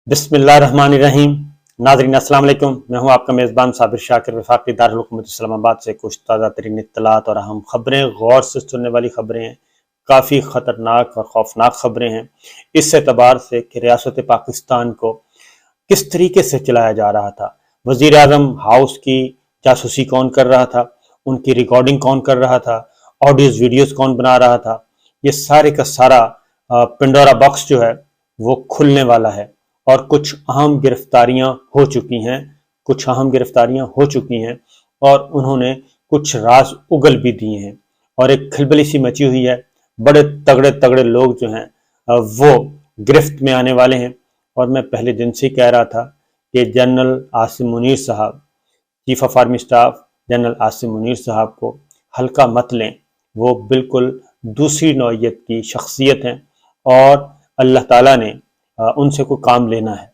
بسم اللہ الرحمن الرحیم۔ ناظرین السلام علیکم، میں ہوں آپ کا میزبان صابر شاکر، وفاقی دارالحکومت اسلام آباد سے کچھ تازہ ترین اطلاعات اور اہم خبریں، غور سے سننے والی خبریں ہیں، کافی خطرناک اور خوفناک خبریں ہیں اس اعتبار سے کہ ریاست پاکستان کو کس طریقے سے چلایا جا رہا تھا، وزیر اعظم ہاؤس کی جاسوسی کون کر رہا تھا، ان کی ریکارڈنگ کون کر رہا تھا، آڈیوز ویڈیوز کون بنا رہا تھا، یہ سارے کا سارا پنڈورا باکس جو ہے وہ کھلنے والا ہے اور کچھ اہم گرفتاریاں ہو چکی ہیں اور انہوں نے کچھ راز اگل بھی دیے ہیں اور ایک کھلبلی سی مچی ہوئی ہے۔ بڑے تگڑے لوگ جو ہیں وہ گرفت میں آنے والے ہیں اور میں پہلے دن سے کہہ رہا تھا کہ جنرل عاصم منیر صاحب، chief of army staff general Asim Munir صاحب کو ہلکا مت لیں، وہ بالکل دوسری نوعیت کی شخصیت ہیں اور اللہ تعالیٰ نے ان سے کوئی کام لینا ہے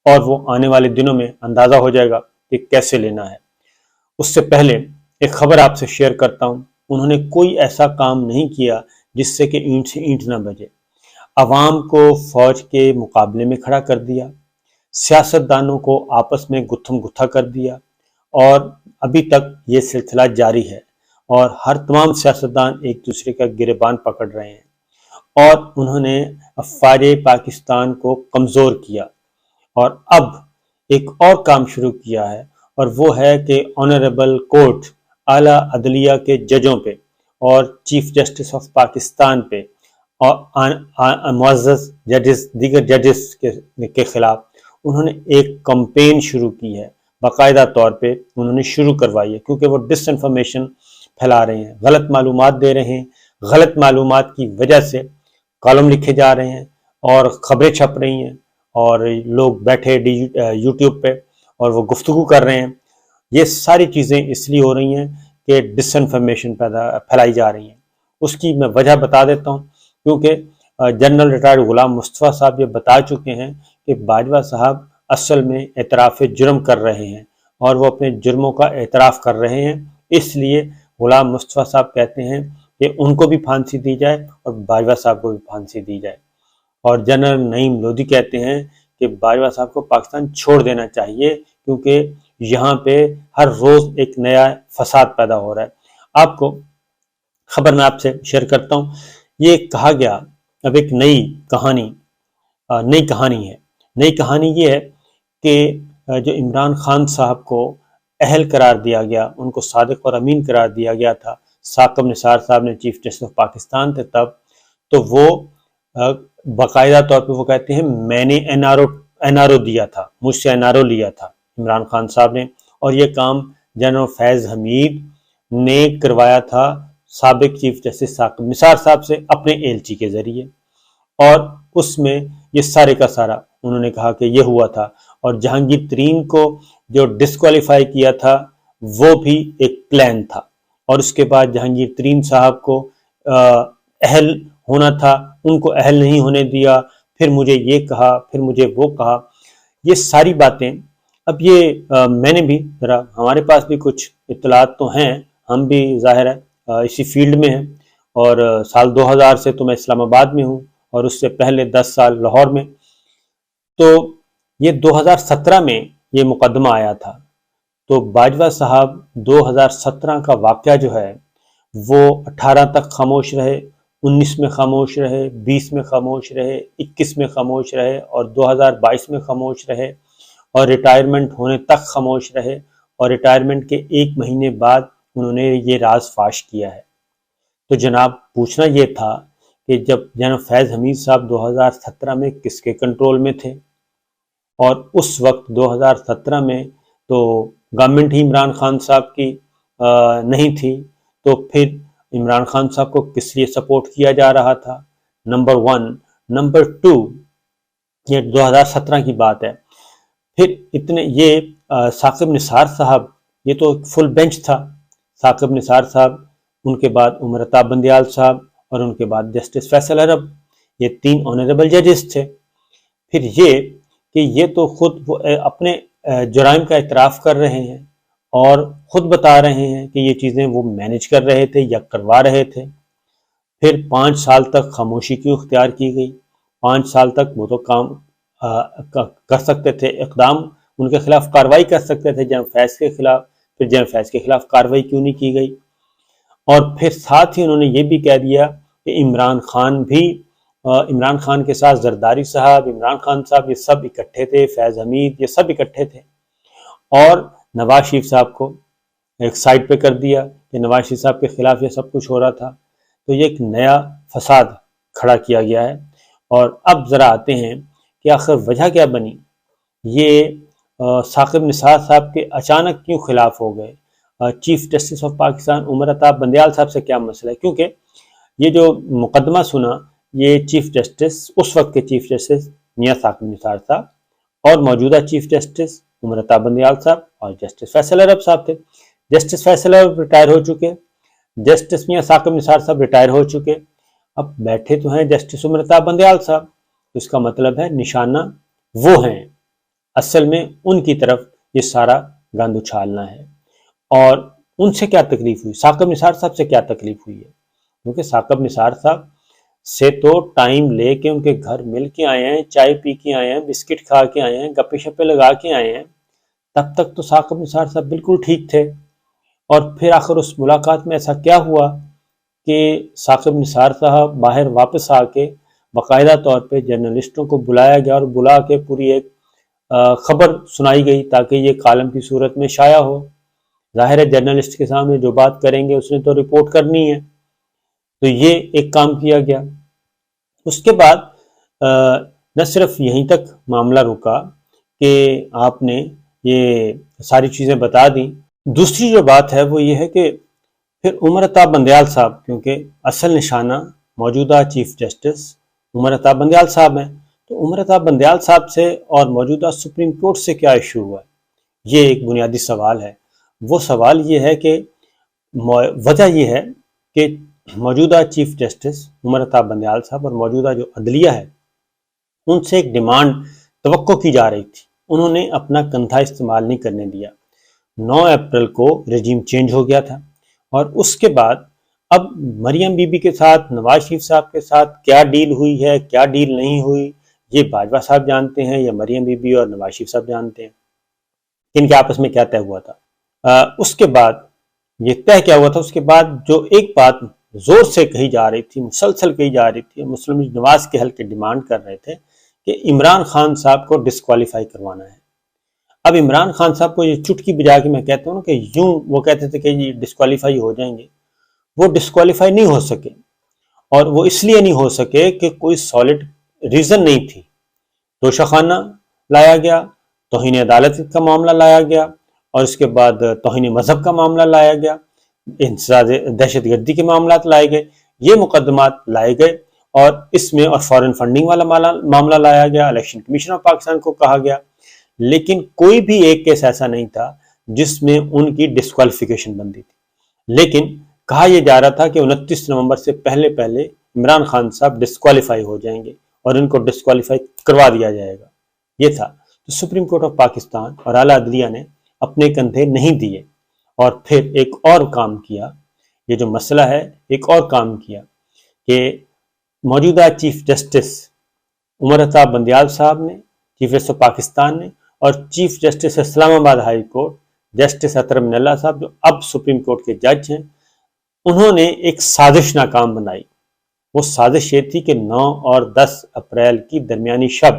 اور وہ آنے والے دنوں میں اندازہ ہو جائے گا کہ کیسے لینا ہے۔ اس سے پہلے ایک خبر آپ سے شیئر کرتا ہوں، انہوں نے کوئی ایسا کام نہیں کیا جس سے کہ اینٹ سے اینٹ نہ بجے۔ عوام کو فوج کے مقابلے میں کھڑا کر دیا، سیاستدانوں کو آپس میں گتھم گتھا کر دیا اور ابھی تک یہ سلسلہ جاری ہے اور ہر تمام سیاستدان ایک دوسرے کا گریبان پکڑ رہے ہیں اور انہوں نے افواج پاکستان کو کمزور کیا اور اب ایک اور کام شروع کیا ہے اور وہ ہے کہ آنریبل کورٹ، اعلیٰ عدلیہ کے ججوں پہ اور چیف جسٹس آف پاکستان پہ اور معزز ججز، دیگر ججز کے خلاف انہوں نے ایک کمپین شروع کی ہے، باقاعدہ طور پہ انہوں نے شروع کروائی ہے کیونکہ وہ ڈس انفارمیشن پھیلا رہے ہیں، غلط معلومات دے رہے ہیں، غلط معلومات کی وجہ سے کالم لکھے جا رہے ہیں اور خبریں چھپ رہی ہیں اور لوگ بیٹھے یوٹیوب پہ اور وہ گفتگو کر رہے ہیں۔ یہ ساری چیزیں اس لیے ہو رہی ہیں کہ ڈس انفارمیشن پھیلائی جا رہی ہیں۔ اس کی میں وجہ بتا دیتا ہوں کیونکہ جنرل ریٹائرڈ غلام مصطفیٰ صاحب یہ بتا چکے ہیں کہ باجوہ صاحب اصل میں اعتراف جرم کر رہے ہیں اور وہ اپنے جرموں کا اعتراف کر رہے ہیں، اس لیے غلام مصطفیٰ صاحب کہتے ہیں کہ ان کو بھی پھانسی دی جائے اور باجوہ صاحب کو بھی پھانسی دی جائے۔ اور جنرل نعیم لودھی کہتے ہیں کہ باجوہ صاحب کو پاکستان چھوڑ دینا چاہیے کیونکہ یہاں پہ ہر روز ایک نیا فساد پیدا ہو رہا ہے۔ آپ کو خبر میں آپ سے شیئر کرتا ہوں، یہ کہا گیا، اب ایک نئی کہانی ہے۔ نئی کہانی یہ ہے کہ جو عمران خان صاحب کو اہل قرار دیا گیا، ان کو صادق اور امین قرار دیا گیا تھا، ثاقب نثار صاحب نے چیف جسٹس آف پاکستان تھے تب، تو وہ باقاعدہ طور پہ وہ کہتے ہیں میں نے این آر او دیا تھا، مجھ سے این آر او لیا تھا عمران خان صاحب نے، اور یہ کام جنرل فیض حمید نے کروایا تھا سابق چیف جسٹس ثاقب نثار صاحب سے اپنے ایلچی کے ذریعے، اور اس میں یہ سارے کا سارا انہوں نے کہا کہ یہ ہوا تھا۔ اور جہانگیر ترین کو جو ڈسکوالیفائی کیا تھا وہ بھی ایک پلان تھا، اور اس کے بعد جہانگیر ترین صاحب کو اہل ہونا تھا، ان کو اہل نہیں ہونے دیا، پھر مجھے یہ کہا، پھر مجھے وہ کہا، یہ ساری باتیں۔ اب یہ میں نے بھی ذرا، ہمارے پاس بھی کچھ اطلاعات تو ہیں، ہم بھی ظاہر ہے اسی فیلڈ میں ہیں، اور سال 2000 سے تو میں اسلام آباد میں ہوں اور اس سے پہلے 10 سال لاہور میں، تو یہ 2017 میں یہ مقدمہ آیا تھا۔ تو باجوہ صاحب 2017 کا واقعہ جو ہے وہ 18 تک خاموش رہے، 19 میں خاموش رہے، 20 میں خاموش رہے، 21 میں خاموش رہے اور 2022 میں خاموش رہے اور ریٹائرمنٹ ہونے تک خاموش رہے، اور ریٹائرمنٹ کے ایک مہینے بعد انہوں نے یہ راز فاش کیا ہے۔ تو جناب پوچھنا یہ تھا کہ جب جناب فیض حمید صاحب 2017 میں کس کے کنٹرول میں تھے، اور اس وقت 2017 میں تو گورنمنٹ ہی عمران خان صاحب کی نہیں تھی، تو پھر عمران خان صاحب کو کس لیے سپورٹ کیا جا رہا تھا، نمبر 1۔ نمبر 2، یہ 2017 کی بات ہے، پھر اتنے یہ ثاقب نثار صاحب، یہ تو فل بینچ تھا، ثاقب نثار صاحب، ان کے بعد عمر عطا بندیال صاحب اور ان کے بعد جسٹس فیصل عرب، یہ 3 آنریبل ججز تھے۔ پھر یہ کہ یہ تو خود وہ اپنے جرائم کا اعتراف کر رہے ہیں اور خود بتا رہے ہیں کہ یہ چیزیں وہ مینج کر رہے تھے یا کروا رہے تھے۔ پھر 5 سال تک خاموشی کیوں اختیار کی گئی؟ 5 سال تک وہ تو کام کر سکتے تھے اقدام، ان کے خلاف کارروائی کر سکتے تھے جنرل فیض کے خلاف، پھر جنرل فیض کے خلاف کارروائی کیوں نہیں کی گئی؟ اور پھر ساتھ ہی انہوں نے یہ بھی کہہ دیا کہ عمران خان کے ساتھ زرداری صاحب، عمران خان صاحب، یہ سب اکٹھے تھے، فیض حمید، یہ سب اکٹھے تھے، اور نواز شریف صاحب کو ایک سائڈ پہ کر دیا کہ نواز شریف صاحب کے خلاف یہ سب کچھ ہو رہا تھا۔ تو یہ ایک نیا فساد کھڑا کیا گیا ہے۔ اور اب ذرا آتے ہیں کہ آخر وجہ کیا بنی، یہ ثاقب نثار صاحب کے اچانک کیوں خلاف ہو گئے؟ Chief justice of Pakistan Umar Ata Bandial صاحب سے کیا مسئلہ ہے؟ کیونکہ یہ جو مقدمہ سنا، یہ چیف جسٹس، اس وقت کے چیف جسٹس میاں ثاقب نثار صاحب اور موجودہ چیف جسٹس عمر عطا بندیال صاحب اور جسٹس فیصل عرب صاحب تھے۔ جسٹس فیصل عرب ریٹائر ہو چکے، جسٹس میاں ثاقب نثار صاحب ریٹائر ہو چکے، اب بیٹھے تو ہیں جسٹس عمر عطا بندیال صاحب، تو اس کا مطلب ہے نشانہ وہ ہیں، اصل میں ان کی طرف یہ سارا گند اچھالنا ہے۔ اور ان سے کیا تکلیف ہوئی؟ ثاقب نثار صاحب سے کیا تکلیف ہوئی ہے؟ کیونکہ ثاقب نثار صاحب سے تو ٹائم لے کے ان کے گھر مل کے آئے ہیں، چائے پی کے آئے ہیں، بسکٹ کھا کے آئے ہیں، گپے شپے لگا کے آئے ہیں، تب تک تو ثاقب نثار صاحب بالکل ٹھیک تھے۔ اور پھر آخر اس ملاقات میں ایسا کیا ہوا کہ ثاقب نثار صاحب باہر واپس آ کے باقاعدہ طور پہ جرنلسٹوں کو بلایا گیا اور بلا کے پوری ایک خبر سنائی گئی تاکہ یہ کالم کی صورت میں شائع ہو۔ ظاہر ہے جرنلسٹ کے سامنے جو بات کریں گے اس نے تو رپورٹ کرنی ہے، تو یہ ایک کام کیا گیا۔ اس کے بعد نہ صرف یہیں تک معاملہ رکا کہ آپ نے یہ ساری چیزیں بتا دیں، دوسری جو بات ہے وہ یہ ہے کہ پھر عمر عطا بندیال صاحب، کیونکہ اصل نشانہ موجودہ چیف جسٹس عمر عطا بندیال صاحب ہیں، تو عمر عطا بندیال صاحب سے اور موجودہ سپریم کورٹ سے کیا ایشو ہوا ہے؟ یہ ایک بنیادی سوال ہے۔ وہ سوال یہ ہے کہ وجہ یہ ہے کہ موجودہ چیف جسٹس عمر عطا بندیال صاحب اور موجودہ جو عدلیہ ہے ان سے ایک ڈیمانڈ توقع کی جا رہی تھی، انہوں نے اپنا کندھا استعمال نہیں کرنے دیا۔ 9 اپریل کو رجیم چینج ہو گیا تھا، اور اس کے بعد اب مریم بی بی کے ساتھ، نواز شریف صاحب کے ساتھ کیا ڈیل ہوئی ہے، کیا ڈیل نہیں ہوئی، یہ باجوہ صاحب جانتے ہیں یا مریم بی بی اور نواز شریف صاحب جانتے ہیں کہ ان کے آپس میں کیا طے ہوا تھا۔ اس کے بعد یہ طے کیا ہوا تھا، اس کے بعد جو ایک بات زور سے کہی جا رہی تھی، مسلسل کہی جا رہی تھی، مسلم لیگ نواز کے حلقے ڈیمانڈ کر رہے تھے کہ عمران خان صاحب کو ڈسکوالیفائی کروانا ہے۔ اب عمران خان صاحب کو یہ چٹکی بجا کے میں کہتا ہوں کہ یوں وہ کہتے تھے کہ یہ ڈسکوالیفائی ہو جائیں گے، وہ ڈسکوالیفائی نہیں ہو سکے، اور وہ اس لیے نہیں ہو سکے کہ کوئی سالڈ ریزن نہیں تھی۔ توشہ خانہ لایا گیا، توہین عدالت کا معاملہ لایا گیا، اور اس کے بعد توہین مذہب کا معاملہ لایا گیا، انسداد دہشت گردی کے معاملات لائے گئے، یہ مقدمات لائے گئے، اور اس میں اور فارن فنڈنگ والا معاملہ لایا گیا، الیکشن کمیشن آف پاکستان کو کہا گیا، لیکن کوئی بھی ایک کیس ایسا نہیں تھا جس میں ان کی ڈسکوالیفیکیشن بنتی تھی۔ لیکن کہا یہ جا رہا تھا کہ 29 نومبر سے پہلے عمران خان صاحب ڈسکوالیفائی ہو جائیں گے اور ان کو ڈسکوالیفائی کروا دیا جائے گا، یہ تھا۔ تو سپریم کورٹ آف پاکستان اور اعلیٰ عدلیہ نے اپنے کندھے نہیں دیے، اور پھر ایک اور کام کیا، یہ جو مسئلہ ہے ایک اور کام کیا کہ موجودہ چیف جسٹس عمر عطا بندیال صاحب نے، چیف جسٹس آف پاکستان نے، اور چیف جسٹس اسلام آباد ہائی کورٹ جسٹس اطہر من اللہ صاحب جو اب سپریم کورٹ کے جج ہیں، انہوں نے ایک سازش ناکام بنائی۔ وہ سازش یہ تھی کہ 9 اور 10 اپریل کی درمیانی شب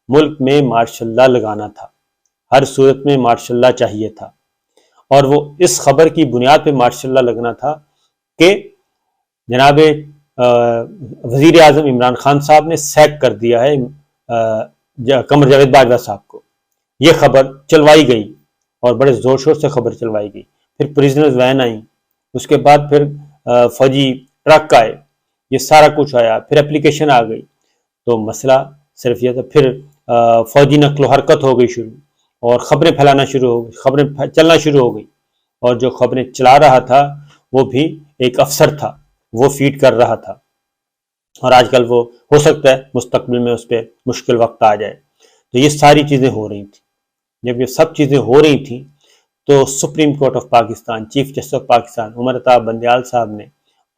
ملک میں مارشل لا لگانا تھا، ہر صورت میں مارشل لا چاہیے تھا، اور وہ اس خبر کی بنیاد پہ مارشل لا لگنا تھا کہ جناب وزیر اعظم عمران خان صاحب نے سیک کر دیا ہے قمر جاوید باجوہ صاحب کو۔ یہ خبر چلوائی گئی اور بڑے زور شور سے خبر چلوائی گئی، پھر پریزنرز وین آئیں، اس کے بعد پھر فوجی ٹرک آئے، یہ سارا کچھ آیا، پھر اپلیکیشن آ گئی، تو مسئلہ صرف یہ تھا۔ پھر فوجی نقل و حرکت ہو گئی شروع، اور خبریں پھیلانا شروع ہو گئی، خبریں چلنا شروع ہو گئی، اور جو خبریں چلا رہا تھا وہ بھی ایک افسر تھا، وہ فیڈ کر رہا تھا، اور آج کل وہ ہو سکتا ہے مستقبل میں اس پہ مشکل وقت آ جائے۔ تو یہ ساری چیزیں ہو رہی تھیں۔ جب یہ سب چیزیں ہو رہی تھیں تو Supreme Court of Pakistan, chief justice of Pakistan Umar Ata Bandial صاحب نے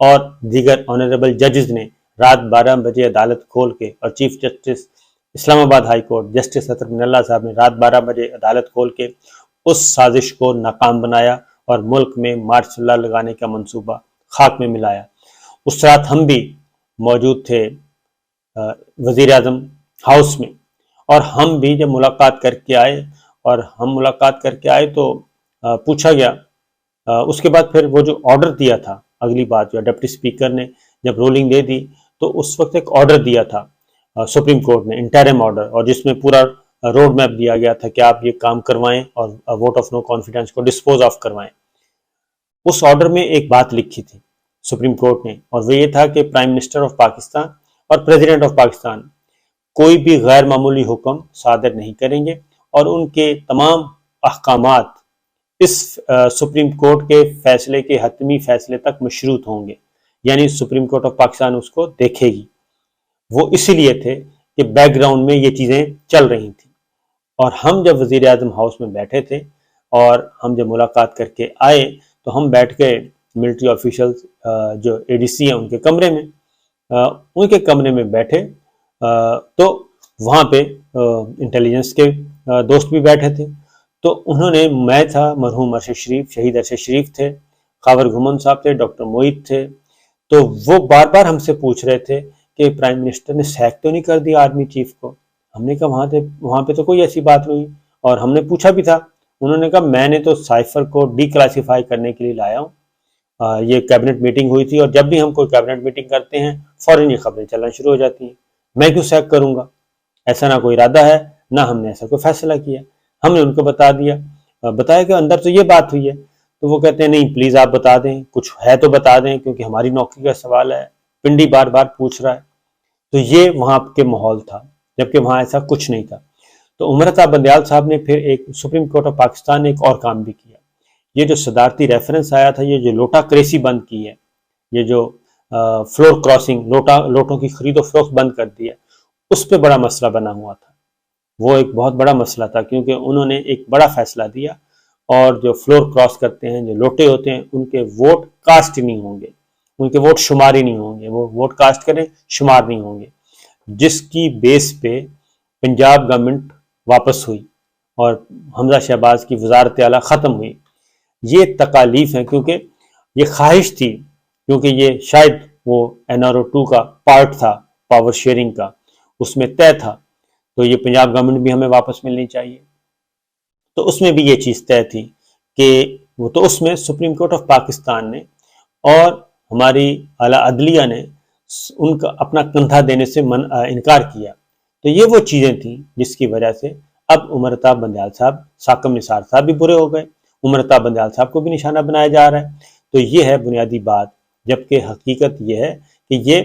اور دیگر آنریبل ججز نے رات 12 بجے عدالت کھول کے، اور چیف جسٹس اسلام آباد ہائی کورٹ جسٹس اطہر من اللہ صاحب نے رات 12 بجے عدالت کھول کے اس سازش کو ناکام بنایا اور ملک میں مارچ اللہ لگانے کا منصوبہ خاک میں ملایا۔ اس رات ہم بھی موجود تھے وزیر اعظم ہاؤس میں، اور ہم بھی جب ملاقات کر کے آئے تو پوچھا گیا، اس کے بعد پھر وہ جو آرڈر دیا تھا، اگلی بات جو ڈپٹی اسپیکر نے جب رولنگ دے دی تو اس وقت ایک آرڈر دیا تھا سپریم کورٹ نے، انٹرم آرڈر، اور جس میں پورا روڈ میپ دیا گیا تھا کہ آپ یہ کام کروائیں اور ووٹ آف نو کانفیڈنس کو ڈسپوز آف کروائیں۔ اس آرڈر میں ایک بات لکھی تھی سپریم کورٹ نے، اور وہ یہ تھا کہ پرائم منسٹر آف پاکستان اور پریزیڈنٹ آف پاکستان کوئی بھی غیر معمولی حکم صادر نہیں کریں گے، اور ان کے تمام احکامات اس سپریم کورٹ کے فیصلے کے حتمی فیصلے تک مشروط ہوں گے، یعنی سپریم کورٹ آف پاکستان اس کو دیکھے گی۔ وہ اسی لیے تھے کہ بیک گراؤنڈ میں یہ چیزیں چل رہی تھیں، اور ہم جب وزیر اعظم ہاؤس میں بیٹھے تھے اور ہم جب ملاقات کر کے آئے تو ہم بیٹھ کے ملٹری آفیشلز جو اے ڈی سی ہیں ان کے کمرے میں بیٹھے، تو وہاں پہ انٹیلیجنس کے دوست بھی بیٹھے تھے، تو انہوں نے، میں تھا، مرحوم ارشد شریف، شہید ارشد شریف تھے، خاور گھمن صاحب تھے، ڈاکٹر موعید تھے، تو وہ بار بار ہم سے پوچھ رہے تھے کہ پرائم منسٹر نے سیک تو نہیں کر دیا آرمی چیف کو؟ ہم نے کہا وہاں پہ تو کوئی ایسی بات نہیں، اور ہم نے پوچھا بھی تھا، انہوں نے کہا میں نے تو سائفر کو ڈی کلاسیفائی کرنے کے لیے لایا ہوں، یہ کیبنٹ میٹنگ ہوئی تھی، اور جب بھی ہم کوئی کیبنٹ میٹنگ کرتے ہیں فوراً یہ خبریں چلنا شروع ہو جاتی ہیں، میں کیوں سیک کروں گا؟ ایسا نہ کوئی ارادہ ہے، نہ ہم نے ایسا کوئی فیصلہ کیا۔ ہم نے ان کو بتایا کہ اندر تو یہ بات ہوئی ہے، تو وہ کہتے ہیں نہیں پلیز آپ بتا دیں، کچھ ہے تو بتا دیں، کیونکہ ہماری نوکری کا سوال ہے، پنڈی بار بار پوچھ رہا ہے۔ تو یہ وہاں کے ماحول تھا، جبکہ وہاں ایسا کچھ نہیں تھا۔ تو عمر عطا بندیال صاحب نے پھر ایک سپریم کورٹ آف پاکستان نے ایک اور کام بھی کیا، یہ جو صدارتی ریفرنس آیا تھا، یہ جو لوٹا کریسی بند کی ہے، یہ جو فلور کراسنگ، لوٹوں کی خرید و فروخت بند کر دی ہے، اس پہ بڑا مسئلہ بنا ہوا تھا۔ وہ ایک بہت بڑا مسئلہ تھا، کیونکہ انہوں نے ایک بڑا فیصلہ دیا، اور جو فلور کراس کرتے ہیں، جو لوٹے ہوتے ہیں، ان کے ووٹ کاسٹ نہیں ہوں گے، ان کے ووٹ شمار ہی نہیں ہوں گے، وہ ووٹ کاسٹ کریں شمار نہیں ہوں گے، جس کی بیس پہ پنجاب گورنمنٹ واپس ہوئی اور حمزہ شہباز کی وزارت اعلیٰ ختم ہوئی۔ یہ تکالیف ہیں، کیونکہ یہ خواہش تھی، کیونکہ یہ شاید وہ NRO 2 کا پارٹ تھا، پاور شیئرنگ کا، اس میں طے تھا، تو یہ پنجاب گورنمنٹ بھی ہمیں واپس ملنی چاہیے۔ تو اس میں بھی یہ چیز طے تھی کہ وہ، تو اس میں سپریم کورٹ آف پاکستان نے اور ہماری اعلیٰ عدلیہ نے ان کا اپنا کندھا دینے سے انکار کیا۔ تو یہ وہ چیزیں تھیں جس کی وجہ سے اب عمر عطا بندیال صاحب، ساکم نثار صاحب بھی برے ہو گئے، عمر عطا بندیال صاحب کو بھی نشانہ بنایا جا رہا ہے۔ تو یہ ہے بنیادی بات، جبکہ حقیقت یہ ہے کہ یہ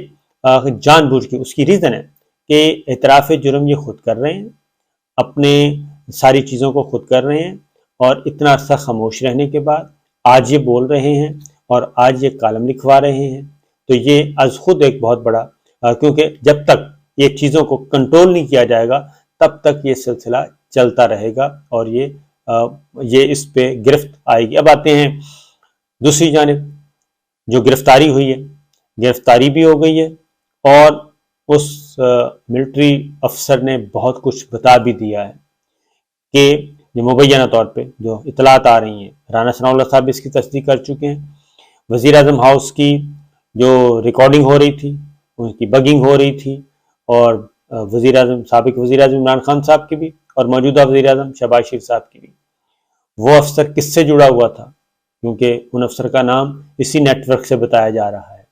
جان بوجھ کے، اس کی ریزن ہے کہ اعتراف جرم یہ خود کر رہے ہیں، اپنے ساری چیزوں کو خود کر رہے ہیں، اور اتنا عرصہ خاموش رہنے کے بعد آج یہ بول رہے ہیں اور آج یہ کالم لکھوا رہے ہیں۔ تو یہ از خود ایک بہت بڑا، کیونکہ جب تک یہ چیزوں کو کنٹرول نہیں کیا جائے گا تب تک یہ سلسلہ چلتا رہے گا، اور یہ اس پہ گرفت آئے گی۔ اب آتے ہیں دوسری جانب، جو گرفتاری ہوئی ہے، گرفتاری بھی ہو گئی ہے، اور اس ملٹری افسر نے بہت کچھ بتا بھی دیا ہے کہ یہ مبینہ طور پہ جو اطلاعات آ رہی ہیں، رانا ثناء اللہ صاحب اس کی تصدیق کر چکے ہیں، وزیر اعظم ہاؤس کی جو ریکارڈنگ ہو رہی تھی ان کی بگنگ ہو رہی تھی، اور سابق وزیر اعظم عمران خان صاحب کی بھی، اور موجودہ وزیر اعظم شہباز شریف صاحب کی بھی۔ وہ افسر کس سے جڑا ہوا تھا؟ کیونکہ ان افسر کا نام اسی نیٹ ورک سے بتایا جا رہا ہے،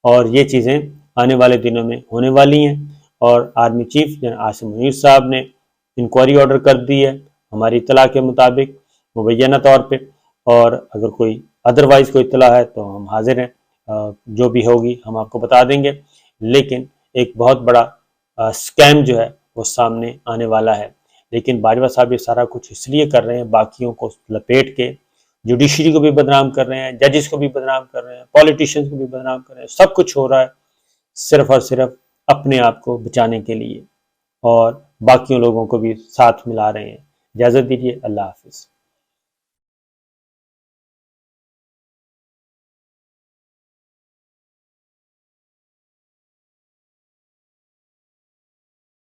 اور یہ چیزیں آنے والے دنوں میں ہونے والی ہیں، اور army chief general Asim Munir صاحب نے انکوائری آرڈر کر دی ہے ہماری اطلاع کے مطابق مبینہ طور پہ، اور اگر کوئی ادروائز کوئی اطلاع ہے تو ہم حاضر ہیں، جو بھی ہوگی ہم آپ کو بتا دیں گے۔ لیکن ایک بہت بڑا سکیم جو ہے وہ سامنے آنے والا ہے، لیکن باجوہ صاحب یہ سارا کچھ اس لیے کر رہے ہیں، باقیوں کو لپیٹ کے، جوڈیشری کو بھی بدنام کر رہے ہیں، ججز کو بھی بدنام کر رہے ہیں، پولیٹیشنز کو بھی بدنام کر رہے ہیں، سب کچھ ہو رہا ہے صرف اور صرف اپنے آپ کو بچانے کے لیے، اور باقیوں لوگوں کو بھی ساتھ ملا رہے ہیں۔ اجازت دیجیے، اللہ حافظ۔